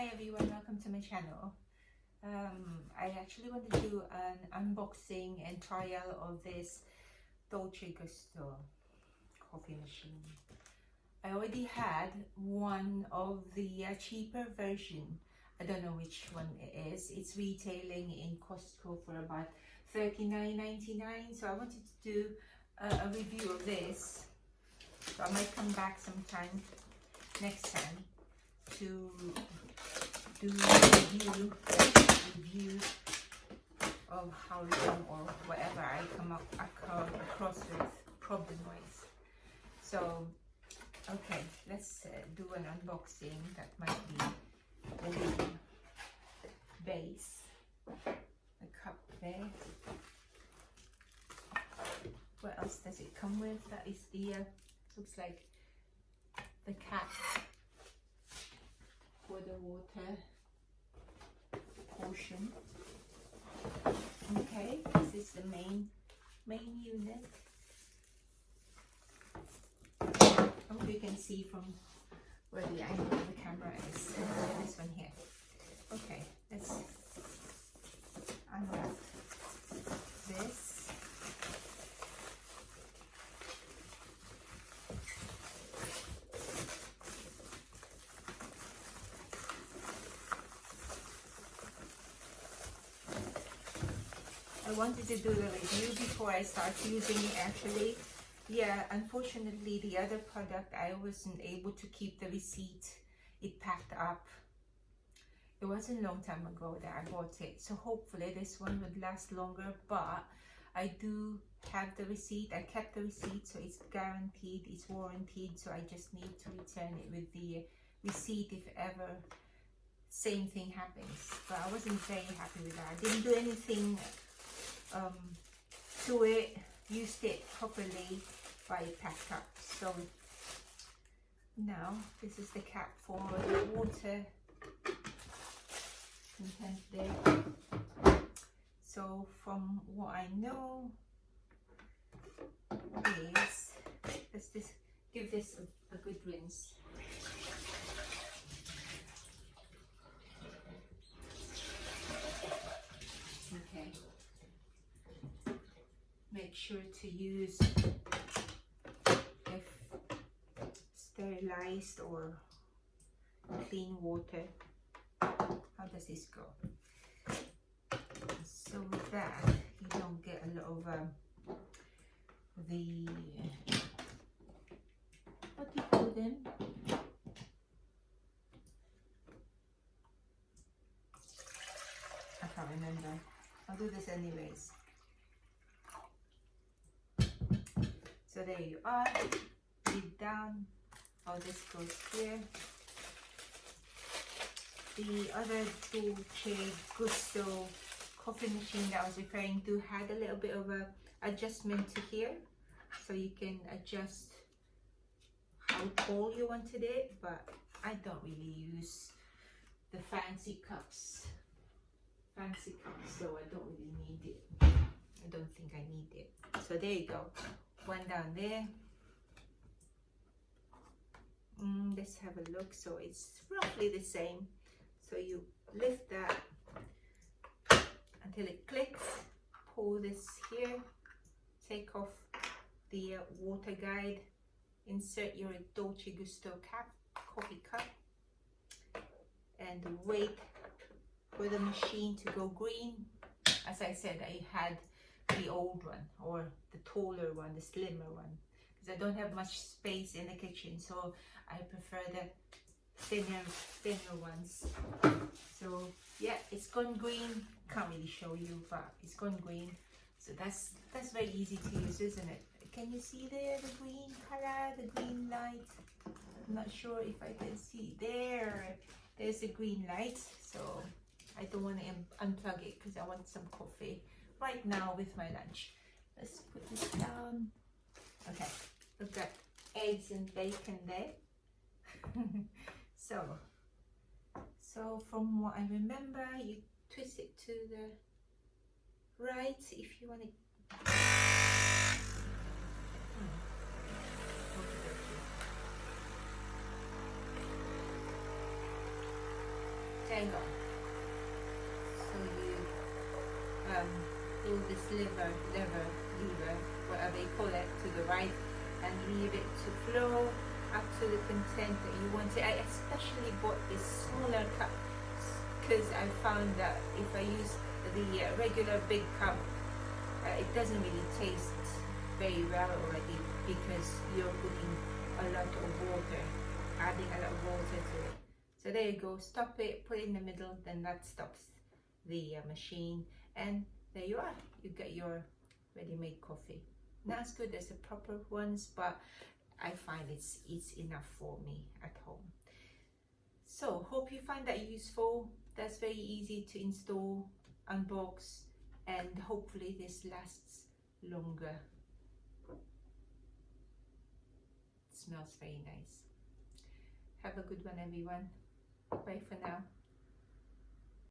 Hi everyone, welcome to my channel. I actually want to do an unboxing and trial of this Dolce Gusto coffee machine. I already had one of the cheaper version. I don't know which one it is. It's retailing in Costco for about $39.99. So I wanted to do a review of this. So I might come back sometime next time to do a review of how long or whatever I come across with problem wise. So okay, let's do an unboxing. That might be the base, the cup there. What else does it come with? That is the looks like the cap for the water portion. Okay, this is the main unit. I hope you can see from where the angle of the camera is. This one here. Okay, let's unwrap this. I wanted to do the review before I start using it actually. Yeah, unfortunately the other product I wasn't able to keep the receipt. It packed up. It wasn't a long time ago that I bought it, so hopefully this one would last longer, but I do have the receipt. I kept the receipt, so it's guaranteed, it's warranted, so I just need to return it with the receipt if ever same thing happens. But I wasn't very happy with that. I didn't do anything to it, used it properly, but it packed up. So now this is the cap for the water content there. So from what I know is, let's just give this a good rinse. Okay. Make sure to use if sterilized or clean water. How does this go? So with that, you don't get a lot of the, what do you call them? I can't remember. I'll do this anyways. So there you are, deep down, how this goes here. The other Dolce Gusto coffee machine that I was referring to had a little bit of a adjustment to here, so you can adjust how tall you wanted it, but I don't really use the fancy cups, so I don't really need it. I don't think I need it. So there you go. One down there. Let's have a look. So it's roughly the same. So you lift that until it clicks, pull this here, take off the water guide, insert your Dolce Gusto coffee cup, and wait for the machine to go green. As I said, I had the old one, or the taller one, the slimmer one, because I don't have much space in the kitchen, so I prefer the thinner ones. So yeah, it's gone green. Can't really show you, but it's gone green. So that's very easy to use, isn't it? Can you see there the green color, the green light? I'm not sure if I can see there. There's the green light. So I don't want to unplug it because I want some coffee right now with my lunch. Let's put this down. Okay, we've got eggs and bacon there. So from what I remember, you twist it to the right if you want it. There you go. So you pull this lever, whatever you call it, to the right, and leave it to flow up to the content that you want it. I especially bought this smaller cup because I found that if I use the regular big cup, it doesn't really taste very well already because you're putting a lot of water, adding a lot of water to it. So there you go, stop it, put it in the middle, then that stops the machine, and there you are, you get your ready-made coffee. Not as good as the proper ones, but I find it's enough for me at home. So hope you find that useful. That's very easy to install, unbox, and hopefully this lasts longer. It smells very nice. Have a good one, everyone. Bye for now.